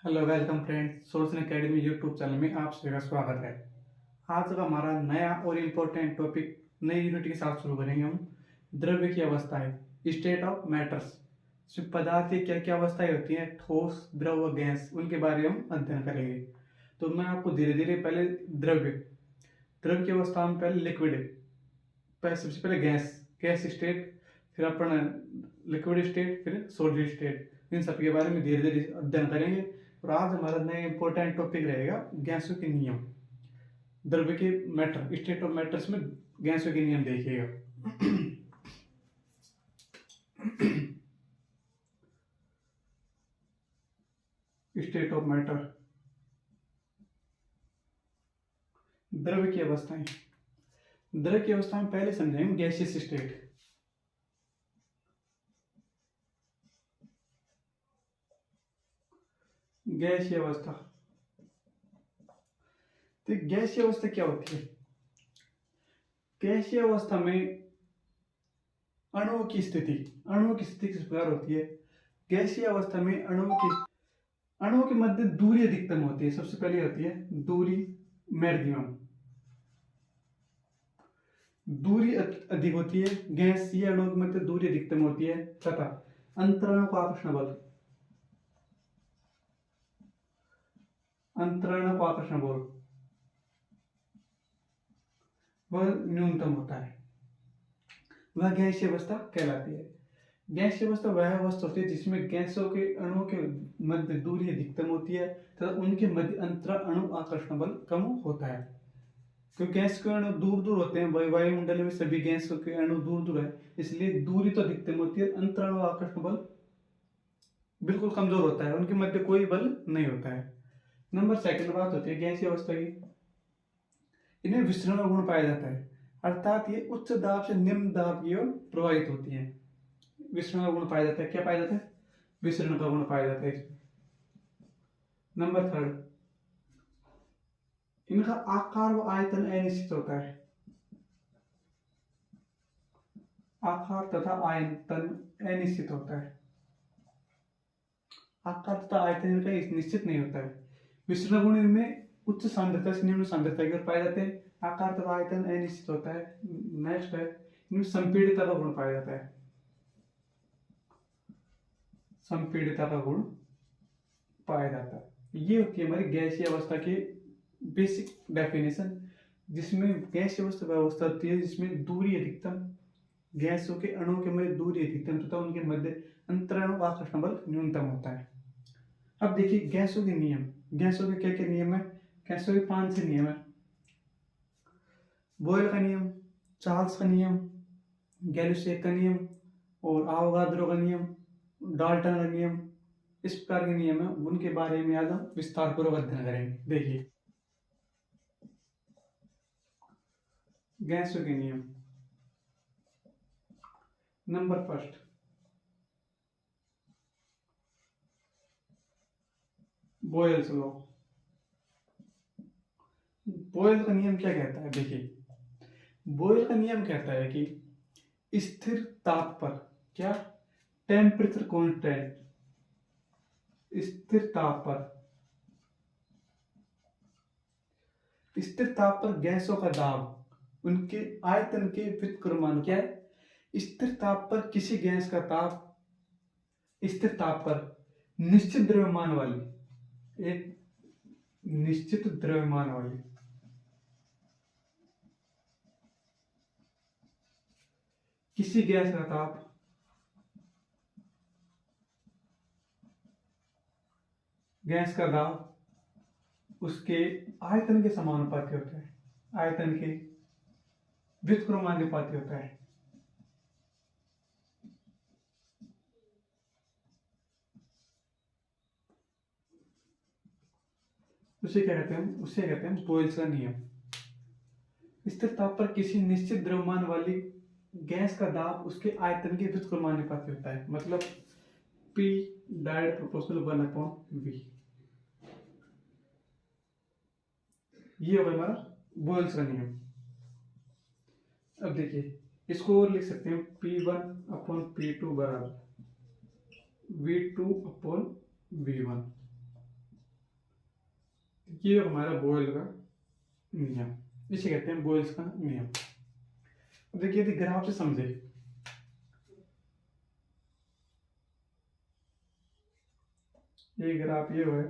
Hello welcome friends, सोर्सन academy YouTube channel में आप सभी का स्वागत है। आज का हमारा नया और इम्पोर्टेंट टॉपिक नई यूनिट के साथ शुरू करेंगे हम। द्रव्य की अवस्थाएं, स्टेट ऑफ मैटर्स। पदार्थ की क्या क्या अवस्थाएं होती हैं, ठोस, द्रव व गैस, उनके बारे में हम अध्ययन करेंगे। तो मैं आपको धीरे धीरे पहले द्रव्य द्रव्य की अवस्था में पहले लिक्विड, सबसे पहले गैस स्टेट, फिर अपन लिक्विड स्टेट, फिर सॉलिड स्टेट, इन सब के बारे में धीरे धीरे अध्ययन करेंगे। और आज हमारा नया इंपॉर्टेंट टॉपिक रहेगा गैसों के नियम। द्रव्य के मैटर, स्टेट ऑफ मैटर्स में गैसों के नियम देखिएगा। स्टेट ऑफ मैटर, द्रव्य की अवस्थाएं। द्रव्य की अवस्था में पहले समझेंगे गैसियस स्टेट। गैसीय अवस्था, तो गैसीय अवस्था क्या होती है? गैसीय अवस्था में अणुओं की स्थिति किस प्रकार होती है? गैसीय अवस्था में अणुओं के मध्य दूरी अधिकतम होती है। सबसे पहले होती है दूरी मैक्सिमम, दूरी अधिक होती है। गैसीय अणुओं के मध्य दूरी अधिकतम होती है तथा अंतराणु का आकर्षण बल वह न्यूनतम होता है। वह गैसीय अवस्था कहलाती है। गैसीय अवस्था वह अवस्था होती है जिसमें गैसों के अणुओं के मध्य दूरी अधिकतम होती है तथा उनके मध्य अंतरा अणु आकर्षण बल कम होता है। क्योंकि गैस के अणु दूर दूर होते हैं, वायुमंडल में सभी गैसों के अणु दूर दूर है, इसलिए दूरी तो अधिकतम होती है, अंतराणु आकर्षण बल बिल्कुल कमजोर होता है, उनके मध्य कोई बल नहीं होता है। नंबर सेकंड बात होती है गैसीय अवस्था की, इन्हें विसरण गुण पाया जाता है, अर्थात ये उच्च दाब से निम्न दाब की ओर प्रवाहित होती है। विसरण का गुण पाया जाता है। क्या पाया जाता है? विसरण का गुण पाया जाता है। नंबर थर्ड, इनका आकार व आयतन अनिश्चित होता है। आकार तथा आयतन अनिश्चित होता है। आकार तथा आयतन इनका निश्चित नहीं होता है। विसरण गुण इनमें उच्च सांद्रता से निम्न सांद्रता की ओर पाए जाते हैं। आकार तथा आयतन अनिश्चित होता है। नेक्स्ट है, इनमें संपीड़ितता का गुण पाया जाता है। संपीड़ितता का गुण पाया जाता है। ये होती है हमारी गैसीय अवस्था की बेसिक डेफिनेशन, जिसमें गैसीय अवस्था वह अवस्था होती है जिसमें दूरी अधिकतम, गैसों के अणुओं के मध्य दूरी अधिकतम तथा उनके मध्य अंतराणु आकर्षण बल न्यूनतम होता है। अब देखिए गैसों के नियम। गैसों के क्या क्या नियम है? गैसों के 5 से नियम है। बॉयल का नियम, चार्ल्स का नियम, गैलुसेक का नियम और आवोगाद्रो का नियम, डाल्टन का नियम, इस प्रकार के नियम है। उनके बारे में आज हम विस्तार पूर्वक अध्ययन करेंगे। देखिए गैसों के नियम। Number first, Boyle's law. Boyle का नियम क्या कहता है? देखिए बॉयल का नियम कहता है कि स्थिर ताप पर, क्या, टेम्परेचर कांस्टेंट, स्थिर ताप पर गैसों का दाब उनके आयतन के व्युत्क्रमानुपाती। क्या है? स्थिर ताप पर किसी गैस का ताप स्थिर ताप पर निश्चित द्रव्यमान वाली, एक निश्चित द्रव्यमान वाली किसी गैस का ताप दाब उसके आयतन के समानुपाती होता है, आयतन के व्युत्क्रमानुपाती होता है। उसे क्या कहते हैं? उसे कहते हैं बॉयल्स का नियम। स्थिर ताप पर किसी निश्चित द्रव्यमान वाली गैस का दाब उसके आयतन के व्युत्क्रमानुपाती होता है, मतलब P डायरेक्ट प्रोपोर्शनल 1/V। ये होगा हमारा बॉयल्स का नियम। अब देखिए इसको और लिख सकते हैं P1/P2 बराबर V2/V1। ये हमारा बोयल का नियम, इसे कहते हैं बोयल्स का नियम। देखिए यदि ग्राफ से समझे, ये ग्राफ ये है,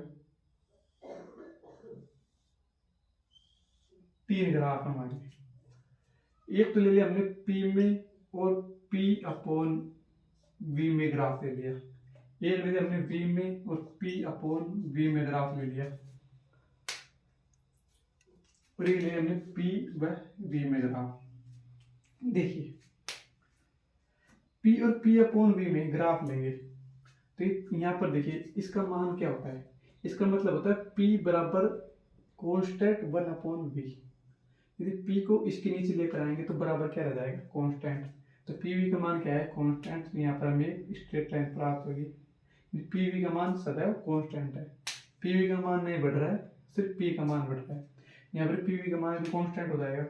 3 ग्राफ हमारे, एक तो ले लिया हमने P में और P अपॉन V में ग्राफ ले लिया, एक ले लिया हमने V में और P अपॉन V में ग्राफ ले लिया, और एक ले लिया हमने P व V में ग्राफ। देखिए P और P अपॉन V में ग्राफ लेंगे तो यहाँ पर देखिए इसका मान क्या होता है, इसका मतलब होता है P बराबर कॉन्स्टेंट 1 अपॉन V। यदि P को इसके नीचे लेकर आएंगे तो बराबर क्या रह जाएगा, कांस्टेंट। तो PV का मान क्या है, कांस्टेंट। यहाँ पर हमें स्ट्रेट लाइन प्राप्त होगी। PV का मान सदैव कांस्टेंट है, PV का मान नहीं बढ़ रहा है, सिर्फ P का मान बढ़ रहा है। यहाँ पर PV का मान भी कांस्टेंट हो जाएगा।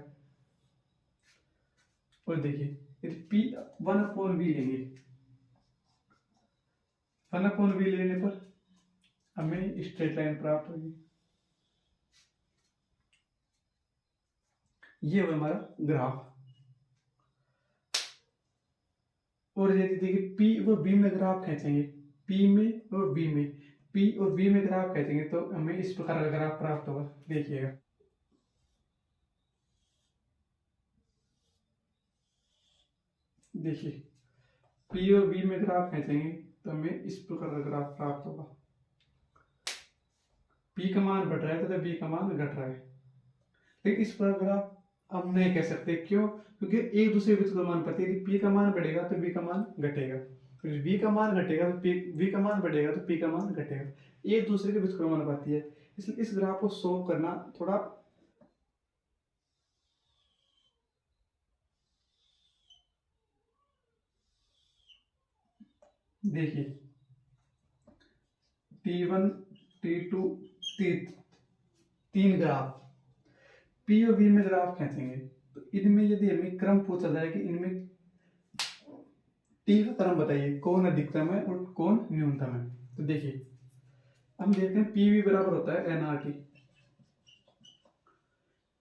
और देखिए यदि P 1 अपॉन V लेंगे, 1 अपॉन V लेने पर हमें स्ट्रेट लाइन प्राप्त होगी। ये हुआ हमारा ग्राफ। और यदि देखिए P व V में ग्राफ खींचेंगे, P में और V में, P और V में ग्राफ खींचेंगे तो हमें इस प्रकार का ग्राफ प्राप्त होगा। देखिएगा देखिए P और V में ग्राफ खींचेंगे तो हमें इस प्रकार का ग्राफ प्राप्त होगा। P का मान बढ़ रहा है तथा V का मान घट रहा है, लेकिन इस प्रकार ग्राफ हम नहीं कह सकते। क्यों? क्योंकि एक दूसरे व्युत्क्रमण पर यदि P का मान बढ़ेगा तो V का मान घटेगा, फिर V का मान घटेगा तो V का मान बढ़ेगा तो P का मान घटेगा। एक दूसरे के व्युत्क्रमण पाती है, इसलिए इस ग्राफ को सॉल्व करना थोड़ा देखिए T1 T2 तीन ग्राफ P और V में ग्राफ खींचेंगे तो इनमें यदि हमें क्रम पूछा जाए कि इनमें T का क्रम बताइए, कौन अधिकतम है और कौन न्यूनतम है, तो देखिए हम देखते हैं PV बराबर होता है NRT।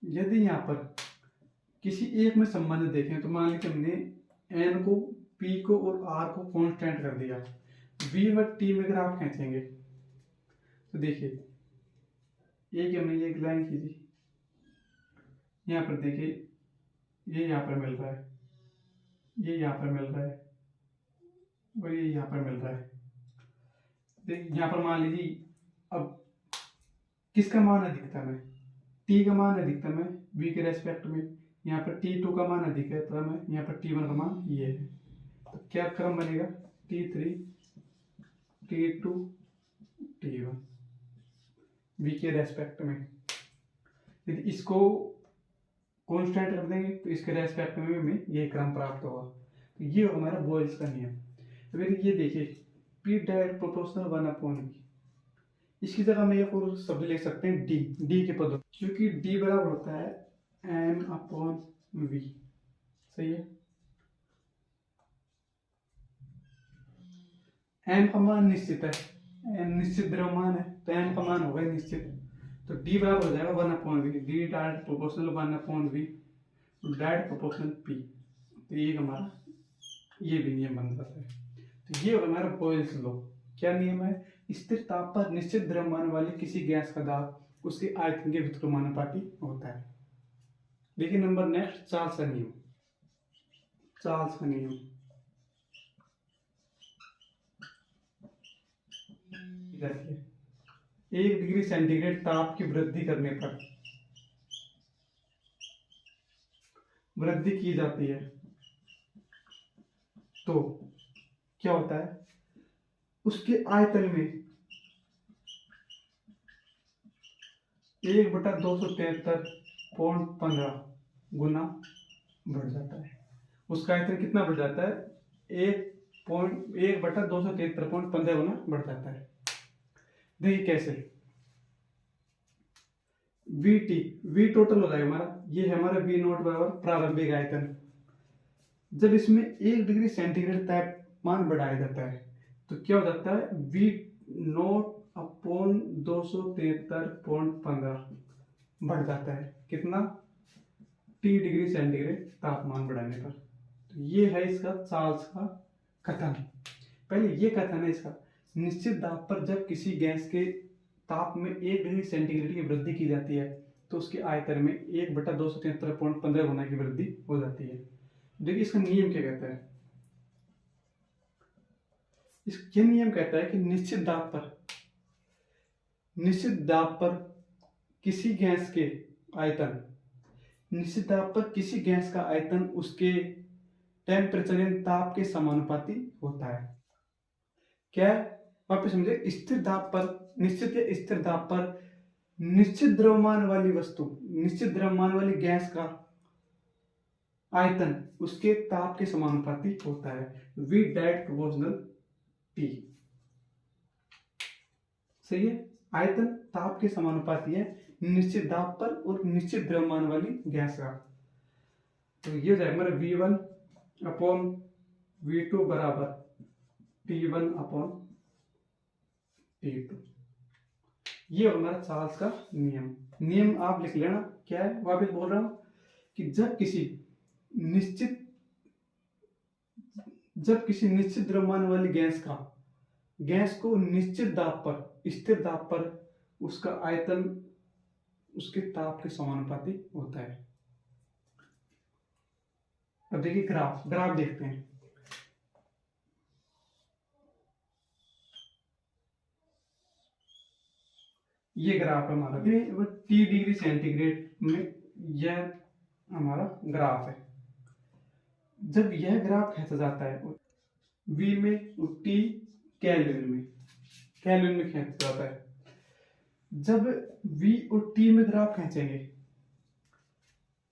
यदि यहाँ पर किसी एक में संबंध देखें तो मान लीजिए हमने N को, P को और R को कांस्टेंट कर दिया, V व T में ग्राफ खींचेंगे तो देखिए एक हमने एक लाइन खींची, यहाँ पर देखिए ये यहाँ पर मिल रहा है, ये यहाँ पर मिल रहा है और ये यहाँ पर मिल रहा है। देखिए यहाँ पर मान लीजिए अब किसका मान अधिकतम है, T का मान अधिकतम है V के रेस्पेक्ट में, यहाँ पर T2 का मान अधिक है तो हमें यहाँ पर T1 का मान ये है। तो क्या क्रम बनेगा, T3 T2 T1 V के रेस्पेक्ट में। यदि इसको कांस्टेंट कर देंगे तो इसके रेस्पेक्ट में हमें ये क्रम प्राप्त होगा। तो ये हमारा बोयल्स का नियम। तो फिर ये देखिए P direct proportional 1 upon V, इसकी जगह हम एक और शब्द ले सकते हैं D के पदों, क्योंकि D बराबर होता है M अपॉन V। सही है, M का मान निश्चित है, M निश्चित द्रव्यमान है तो M का मान होगा निश्चित, तो D बराबर हो जाएगा 1 upon V। D direct proportional 1 upon V direct proportional P। तो ये हमारा ये भी नियम बन जाता है। तो ये हमारा बॉयल्स लॉ। क्या नियम है, स्थिर ताप पर निश्चित द्रव्यमान वाले किसी गैस का दाब उसके आयतन के व्युत्क्रमानुपाती होता है। देखिए नंबर नेक्स्ट, चार्ल्स का नियम। चार्ल्स का नियम देखिए 1 डिग्री सेंटीग्रेड ताप की वृद्धि करने पर वृद्धि की जाती है तो क्या होता है, उसके आयतन में 1/273.15 गुना बढ़ जाता है। उसका आयतन कितना बढ़ जाता है, 1/273.15 गुना बढ़ जाता है। देखिए कैसे, V टोटल हो जाएगा हमारा, ये है हमारा V नोट बराबर प्रारंभिक आयतन। जब इसमें 1 डिग्री सेंटीग्रेड तापमान बढ़ाया जाता है तो क्या हो जाता है, V नोट अपॉन 273.15 बढ़ जाता है। कितना? T डिग्री सेंटीग्रेड तापमान बढ़ाने पर। तो ये है इसका चार्ल्स का कथन। पहले ये कथन है इसका, निश्चित दाब पर जब किसी गैस के ताप में 1 डिग्री सेंटीग्रेड की वृद्धि की जाती है तो उसके आयतन में 1/273.15 गुना की वृद्धि हो जाती है। देखिए इसका नियम क्या कहता है। ये नियम कहता है कि निश्चित दाब पर किसी गैस का आयतन उसके टेम्परेचर यानी ताप के समानुपाती होता है। क्या? वापस समझे, निश्चित दाब पर निश्चित द्रव्यमान वाली गैस का आयतन उसके ताप के समानुपाती होता है। V direct proportional T। सही है, आयतन ताप के समानुपाती है निश्चित दाब पर और निश्चित द्रव्यमान वाली गैस का। तो ये हो जाएगा हमारा V1 अपॉन V2 बराबर T1 अपॉन T2। ये हमारा चार्ल्स का नियम आप लिख लेना। क्या है? वापस बोल रहा हूं कि जब किसी निश्चित द्रव्यमान वाली गैस को निश्चित दाब पर, स्थिर दाब पर उसका आयतन उसके ताप के समानुपाती होता है। अब देखिए ग्राफ देखते हैं। ये ग्राफ है हमारा, T डिग्री सेंटीग्रेड में यह हमारा ग्राफ है। जब यह ग्राफ खींचा जाता है V में और T केल्विन में खींचा जाता है। जब V और T में ग्राफ खींचेंगे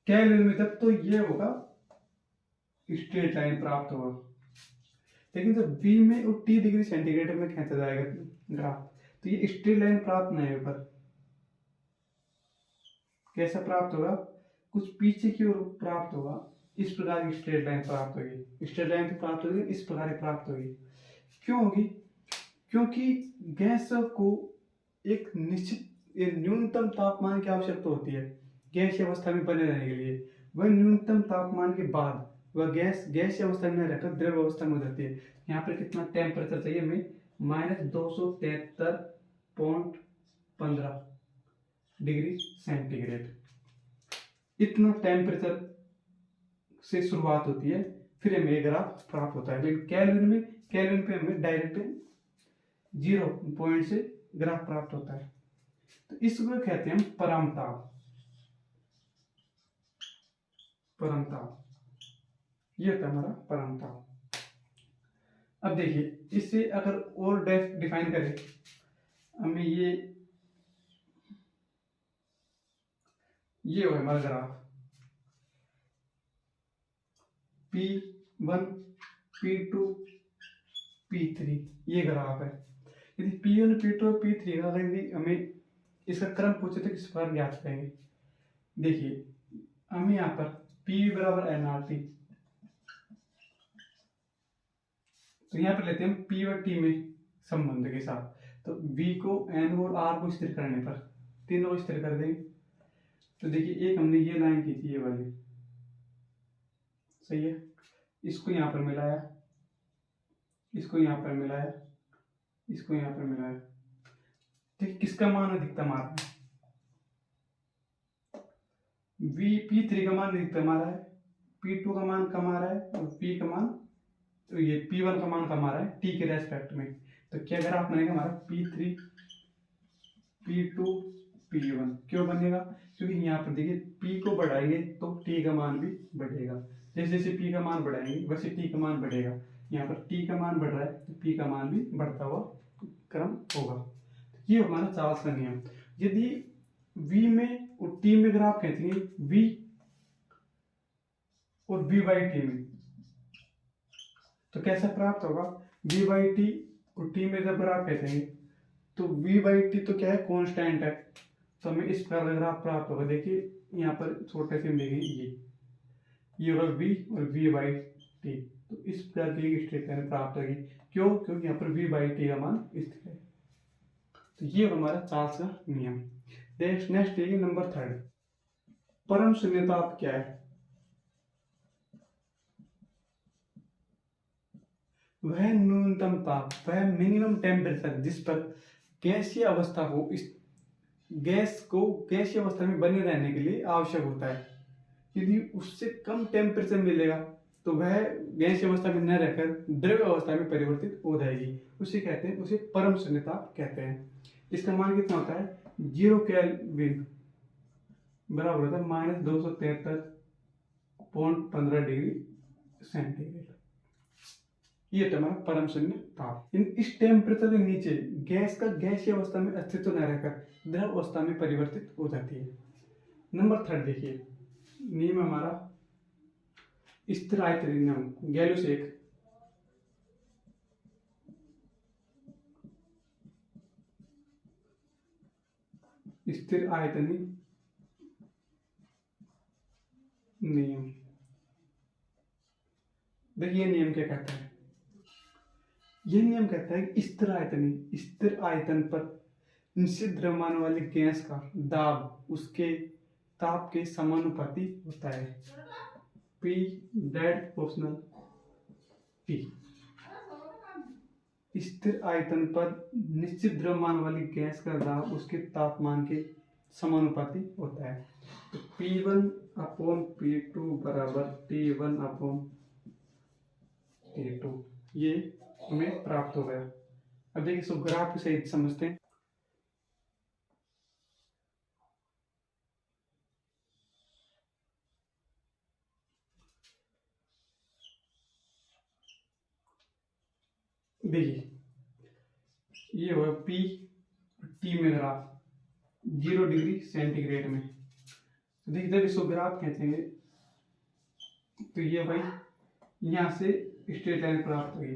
केल्विन में, तब तो ये होगा स्ट्रेट लाइन प्राप्त होगा। लेकिन जब V में और T डिग्री सेंटीग्रेड में खींचा जाएगा ग्राफ, तो ये स्ट्रेट लाइन प्राप्त नहीं होगा। कैसा प्राप्त होगा? कुछ पीछे की ओर प्राप्त होगा। इस प्रकार की स्ट्रेट लाइन प्राप्त होगी। स्ट्रेट लाइन प्राप्त होगी, इस प्रकार प्राप्त होगी। क्यों होगी? क्योंकि गैस को एक निश्चित न्यूनतम तापमान की आवश्यकता होती है गैसीय अवस्था में बने रहने के लिए। वह न्यूनतम तापमान के बाद वह गैसीय अवस्था में रहकर द्रव अवस्था में हो जाती है। यहाँ पर कितना टेम्परेचर चाहिए हमें? -273.15 डिग्री सेंटीग्रेड। इतना टेम्परेचर से शुरुआत होती है, फिर हमें ये ग्राफ प्राप्त होता है। लेकिन केल्विन पे हमें डायरेक्ट 0 पॉइंट से ग्राफ प्राप्त होता है। तो इसको कहते हैं परमताप। ये होता है हमारा परमताप। अब देखिए, इससे अगर और डिफाइन करें, हमें ये हो हमारा ग्राफ P1 P2 P3, ये ग्राफ है। यदि P1 P2 P3 का यदि हमें इसका क्रम पूछे तो किस प्रकार ज्ञात करेंगे? देखिए, हमें यहाँ पर P बराबर nRT, तो यहाँ पर लेते हैं P और T में संबंध के साथ। तो V को N और R को स्थिर करने पर तीनों को स्थिर कर देंगे। तो देखिए, एक हमने ये लाइन खींची, ये वाली, सही है। इसको यहाँ पर मिलाया, इसको यहाँ पर मिलाया, इसको यहाँ पर मिलाया। ठीक, किसका मान अधिकतम आ रहा है? P3 का मान अधिकतम आ रहा है, P2 का मान कम आ रहा है और P का मान, तो ये P1 का मान कम आ रहा है T के रेस्पेक्ट में। तो क्या ग्राफ बनेगा हमारा? P3 P2 P1। क्यों बनेगा? क्योंकि यहाँ पर देखिए, P को बढ़ाएंगे तो T का मान भी बढ़ेगा। जैसे जैसे P का मान बढ़ाएंगे वैसे T का मान बढ़ेगा। यहाँ पर T का मान बढ़ रहा है तो P का मान भी बढ़ता हुआ क्रम होगा। ये हमारा चार्ल्स का नियम। यदि V में और T में ग्राफ खींचेंगे, V और V बाई T में, तो कैसा प्राप्त होगा? V बाई T और T में जब ग्राफ खींचेंगे तो V बाई T तो क्या है? कांस्टेंट है। तो हमें इस प्रकार का ग्राफ प्राप्त होगा। देखिए, यहाँ पर छोटे से देखेंगे, ये होगा V और V बाई T। तो इस प्रकार की स्ट्रेट लाइन प्राप्त होगी। क्यों? क्योंकि यहाँ पर V बाई T का मान स्थिर है। तो ये हमारा चार्ल्स का नियम। नेक्स्ट देखिए नंबर 3, परम शून्य ताप क्या है? वह न्यूनतम ताप, वह मिनिमम टेम्परेचर जिस पर गैसीय अवस्था को इस गैस को गैसीय अवस्था में बने रहने के लिए आवश्यक होता है। यदि उससे कम टेम्परेचर मिलेगा तो वह गैसीय अवस्था में न रहकर द्रव अवस्था में परिवर्तित हो जाएगी, उसे कहते हैं, उसे परम शून्य ताप कहते हैं। इसका मान कितना होता है? 0 केल्विन बराबर होता है -273.15 डिग्री सेंटीग्रेड। ये हमारा परम शून्य ताप। इस टेम्परेचर के नीचे गैस का गैसीय अवस्था में अस्तित्व न रहकर द्रव अवस्था में परिवर्तित हो जाती है। नंबर 3 देखिए, नियम हमारा स्थिर आयतन नियम, गैलूस एक। स्थिर आयतनी नियम। देखिए नियम क्या कहता है? यह नियम कहता है कि स्थिर आयतन पर निश्चित द्रव्यमान वाली गैस का दाब उसके ताप के समानुपाती होता है। P dead proportional P। स्थिर आयतन पर निश्चित द्रव्यमान वाली गैस का दाब उसके तापमान के समानुपाती होता है। तो P1/P2 बराबर T1/T2 ये हमें प्राप्त हो गया। अब देखिए इसको ग्राफ के सहित समझते हैं। देखिए ये हुआ P T में ग्राफ 0 डिग्री सेंटीग्रेड में। तो देखिए जब इसको ग्राफ खींचेंगे तो ये भाई यहाँ से स्ट्रेट लाइन प्राप्त हुई।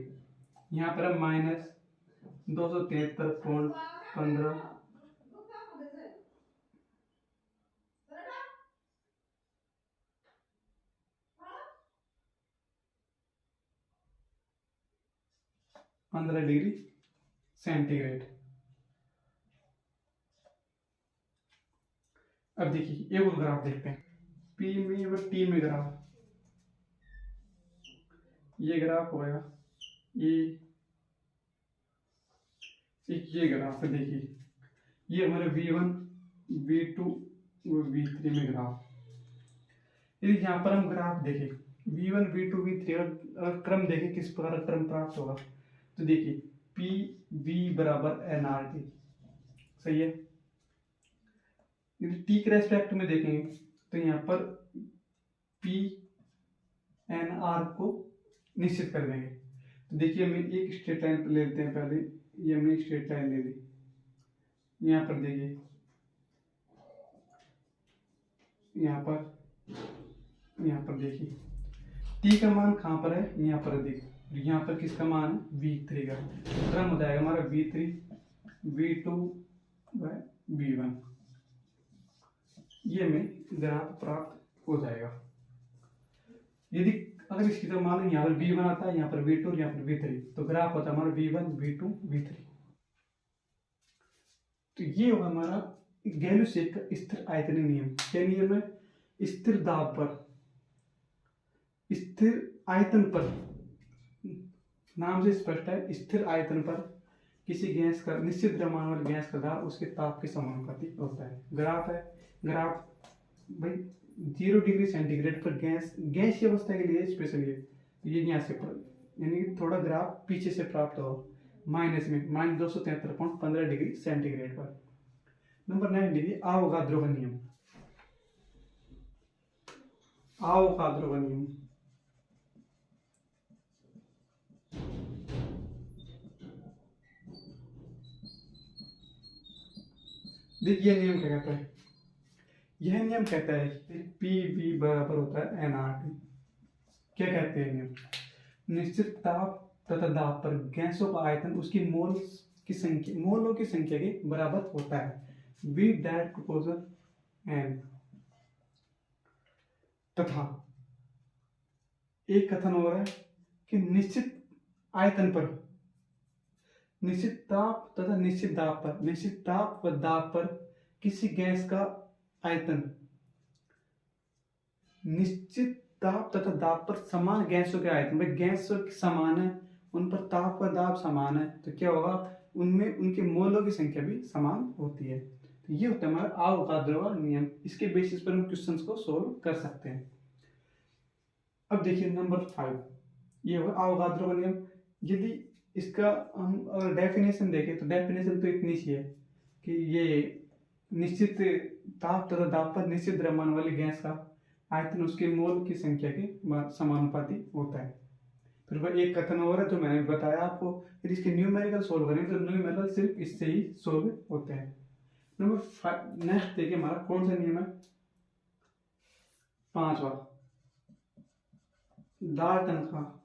यहाँ पर -273.15 डिग्री सेंटीग्रेड। अब देखिए एक और ग्राफ देखते हैं, P में और T में ग्राफ। ये ग्राफ होगा, ये ग्राफ है। देखिए ये हमारे V1 V2 और V3 में ग्राफ। यदि यहाँ पर हम ग्राफ देखें V1 V2 V3 अगर क्रम देखें किस प्रकार क्रम प्राप्त होगा, तो देखिए P V बराबर nRT, सही है। यदि T के रेस्पेक्ट में देखेंगे तो यहाँ पर P NR को निश्चित कर देंगे। तो देखिए हम एक स्ट्रेट लाइन ले लेते हैं। पहले ये हमने स्ट्रेट लाइन ले ली। यहाँ पर देखिए यहाँ पर देखिए T का मान कहाँ पर है? यहाँ पर अधिक। यहाँ पर किसका मान है? V3 का। क्रम हो जाएगा हमारा V3 V2 व V1। ये हमें ग्राफ प्राप्त हो जाएगा। यदि अगर इसकी तरह मान लो यहाँ पर V1 आता है, यहाँ पर V2 और यहाँ पर V3, तो ग्राफ होता है हमारा V1 V2 V3। तो ये होगा हमारा गैलूस एक का स्थिर आयतनीय नियम। क्या नियम है? स्थिर दाब पर, स्थिर आयतन पर, नाम से स्पष्ट है, स्थिर आयतन पर किसी गैस का निश्चित द्रव्यमान वाली गैस का दाब उसके ताप के समानुपाती होता है। ग्राफ है, ग्राफ भाई 0 डिग्री सेंटीग्रेड पर गैसीय अवस्था के लिए स्पेशल है। तो ये यहाँ से यानी कि थोड़ा ग्राफ पीछे से प्राप्त होगा, माइनस में -273.15 डिग्री सेंटीग्रेड पर। नंबर 9 देखिए आवोगाद्रो का नियम। आवोगाद्रो का नियम देखिए नियम क्या कहता है? यह नियम कहता है कि PV बराबर होता है nRT। क्या कहते हैं नियम? निश्चित ताप तथा दाब पर गैसों का आयतन उसकी मोलों की संख्या के बराबर होता है। V that proposal n। तथा एक कथन हो रहा है कि निश्चित आयतन पर निश्चित ताप तथा निश्चित ताप व दाब पर किसी गैस का आयतन निश्चित ताप तथा दाब पर समान गैसों के आयतन, भाई गैसों की समान है, उन पर ताप व दाब समान है, तो क्या होगा, उनमें उनके मोलों की संख्या भी समान होती है। तो ये होता है हमारा आवोगाद्रो का नियम। इसके बेसिस पर हम क्वेश्चंस को सोल्व कर सकते हैं। अब देखिए नंबर 5, ये होगा आवोगाद्रो का नियम। यदि इसका हम अगर डेफिनेशन देखें तो डेफिनेशन तो इतनी सी है कि ये निश्चित ताप तथा दाब पर निश्चित द्रव्यमान वाली गैस का आयतन उसके मोल की संख्या के समानुपाती होता है। फिर वह एक कथन और है जो मैंने बताया आपको, फिर इसके न्यूमेरिकल सोल्व करें तो न्यूमेरिकल सिर्फ इससे ही सोल्व होते हैं। नंबर 5 नेक्स्ट देखिए हमारा कौन सा नियम है, 5वां, डाल्टन का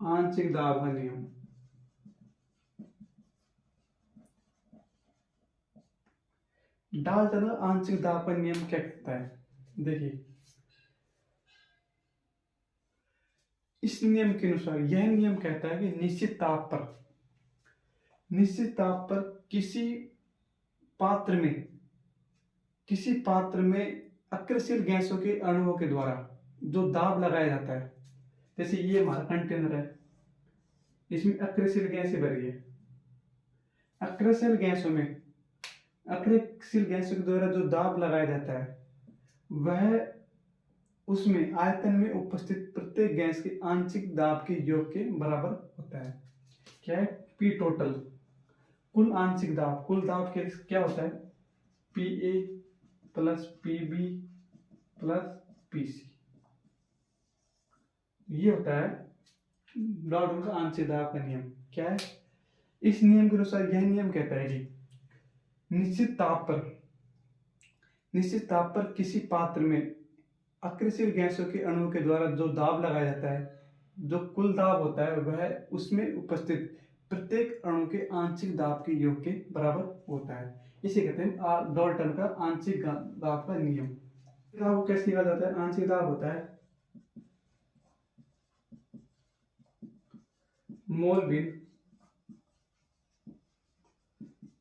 आंशिक दाब का नियम। डाल्टन का आंशिक दाब का नियम क्या कहता है, देखिए इस नियम के अनुसार यह नियम कहता है कि निश्चित ताप पर किसी पात्र में अक्रियशील गैसों के अणुओं के द्वारा जो दाब लगाया जाता है, जैसे ये हमारा कंटेनर है, इसमें अक्रियशील गैसें भरी है, अक्रियशील गैसों के द्वारा जो दाब लगाया जाता है वह उसमें आयतन में उपस्थित प्रत्येक गैस के आंशिक दाब के योग के बराबर होता है। क्या है, पी टोटल, कुल आंशिक दाब, कुल दाब के क्या होता है, P A plus P B plus P C, ये होता है डाल्टन का आंशिक दाब का नियम। क्या है, इस नियम के अनुसार यह नियम कहता है कि निश्चित ताप पर किसी पात्र में अक्रियशील गैसों के अणुओं के द्वारा जो दाब लगाया जाता है, जो कुल दाब होता है वह उसमें उपस्थित प्रत्येक अणु के आंशिक दाब के योग के बराबर होता है। इसे कहते हैं डाल्टन का आंशिक दाब का नियम। दाब कैसे निकाला जाता है, आंशिक दाब होता है मोल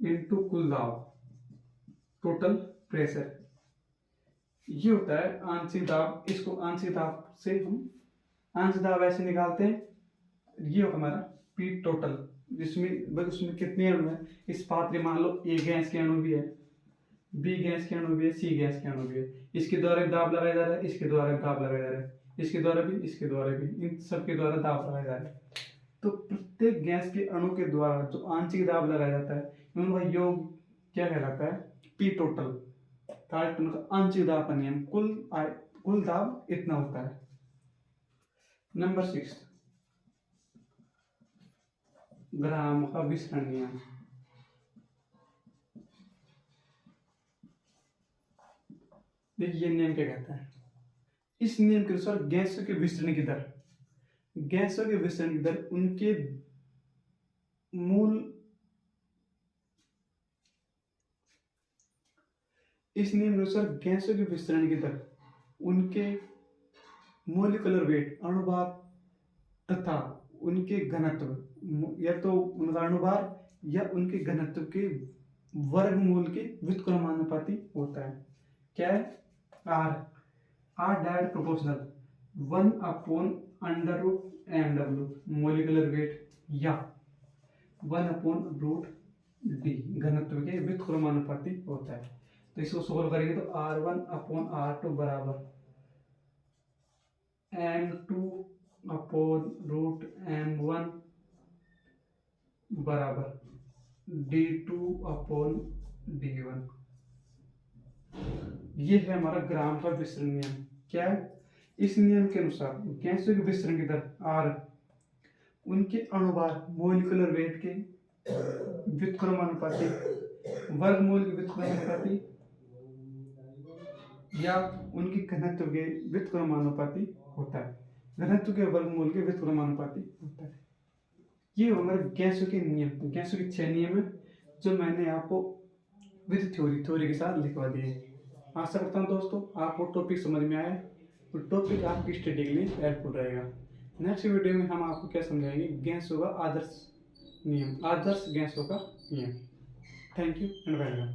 इनटू कुल दाब टोटल प्रेशर, ये होता है आंशिक दाब। इसको आंशिक दाब से हम आंशिक दाब ऐसे निकालते हैं, ये होगा हमारा पी टोटल, जिसमें उसमें कितने अणु है, इस पात्र में मान लो ए गैस के अणु भी है, बी गैस के अणु भी है, सी गैस के अणु भी है, इसके द्वारा दाब लगाया जा रहा है, इसके द्वारा दाब लगाया जा रहा है, इसके द्वारा भी, इन सब के द्वारा दाब लगाया जा रहा है। तो प्रत्येक गैस के अणु के द्वारा जो आंशिक दाब लगाया जाता है उनका योग क्या कहलाता है, पी टोटल, डाल्टन का आंशिक दाब का नियम। कुल दाब इतना होता है। नंबर 6 ग्राम का विसरण नियम। देखिए ये नियम क्या कहता है, इस नियम के अनुसार गैसों के विसरण की दर उनके मूल, इस नियम के अनुसार गैसों के विसरण की दर उनके मोलिकुलर वेट अणुभार तथा उनके घनत्व, या तो उनका अणुभार या उनके घनत्व के वर्गमूल के व्युत्क्रमानुपाती होता है। क्या है, R direct proportional 1/√mw molecular weight या 1/√d घनत्व के व्युत्क्रमानुपाती होता है। तो इसको सोल्व करेंगे तो R1/R2 बराबर m2/√m1 बराबर d2/d1। ये है हमारा ग्राम का विसरण नियम। क्या है, इस नियम के अनुसार गैसों के विसरण की दर R उनके अणुभार मोलिकुलर वेट के व्युत्क्रमानुपाती, वर्गमूल के व्युत्क्रमानुपाती या उनके घनत्व के व्युत्क्रमानुपाती होता है, घनत्व के वर्गमूल के व्युत्क्रमानुपाती होता है। ये हमारे गैसों के नियम, गैसों के 6 नियम है जो मैंने आपको विद थ्योरी के साथ लिखवा दिए। आशा करता हूँ दोस्तों आपको टॉपिक समझ में आया और टॉपिक आपकी स्टडी के लिए हेल्पफुल रहेगा। नेक्स्ट वीडियो में हम आपको क्या समझाएंगे, गैसों का आदर्श गैसों का नियम। Thank you and welcome.